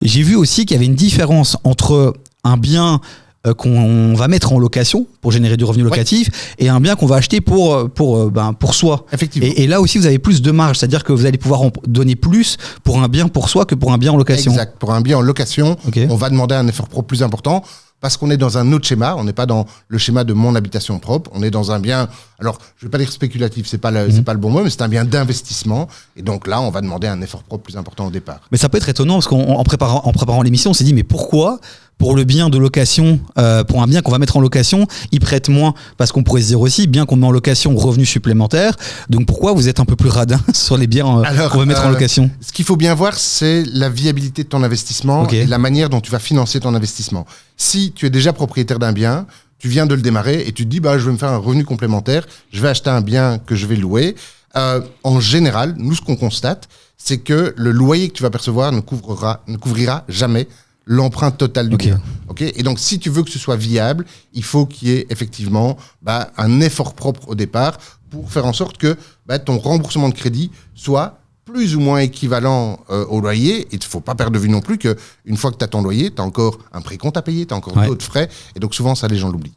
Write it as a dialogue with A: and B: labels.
A: J'ai vu aussi qu'il y avait une différence entre un bien qu'on va mettre en location pour générer du revenu locatif et un bien qu'on va acheter pour soi.
B: Effectivement.
A: Et là aussi, vous avez plus de marge, c'est-à-dire que vous allez pouvoir en donner plus pour un bien pour soi que pour un bien en location.
B: Exact. Pour un bien en location, on va demander un effort propre plus important parce qu'on est dans un autre schéma. On n'est pas dans le schéma de mon habitation propre. On est dans un bien, alors je vais pas dire spéculatif, c'est pas le bon mot, mais c'est un bien d'investissement. Et donc là, on va demander un effort propre plus important au départ.
A: Mais ça peut être étonnant parce qu'en préparant l'émission, on s'est dit mais pourquoi pour le bien de location, pour un bien qu'on va mettre en location, ils prêtent moins? Parce qu'on pourrait se dire aussi, bien qu'on met en location, revenu supplémentaire. Donc pourquoi vous êtes un peu plus radin sur les biens qu'on va mettre en location?
B: Ce qu'il faut bien voir, c'est la viabilité de ton investissement et la manière dont tu vas financer ton investissement. Si tu es déjà propriétaire d'un bien, tu viens de le démarrer et tu te dis je vais me faire un revenu complémentaire, je vais acheter un bien que je vais louer. En général, nous ce qu'on constate, c'est que le loyer que tu vas percevoir ne couvrira jamais l'empreinte totale du bien. Okay. Et donc, si tu veux que ce soit viable, il faut qu'il y ait effectivement un effort propre au départ pour faire en sorte que ton remboursement de crédit soit plus ou moins équivalent au loyer. Et il ne faut pas perdre de vue non plus qu'une fois que tu as ton loyer, tu as encore un précompte à payer, tu as encore d'autres frais. Et donc, souvent, ça, les gens l'oublient.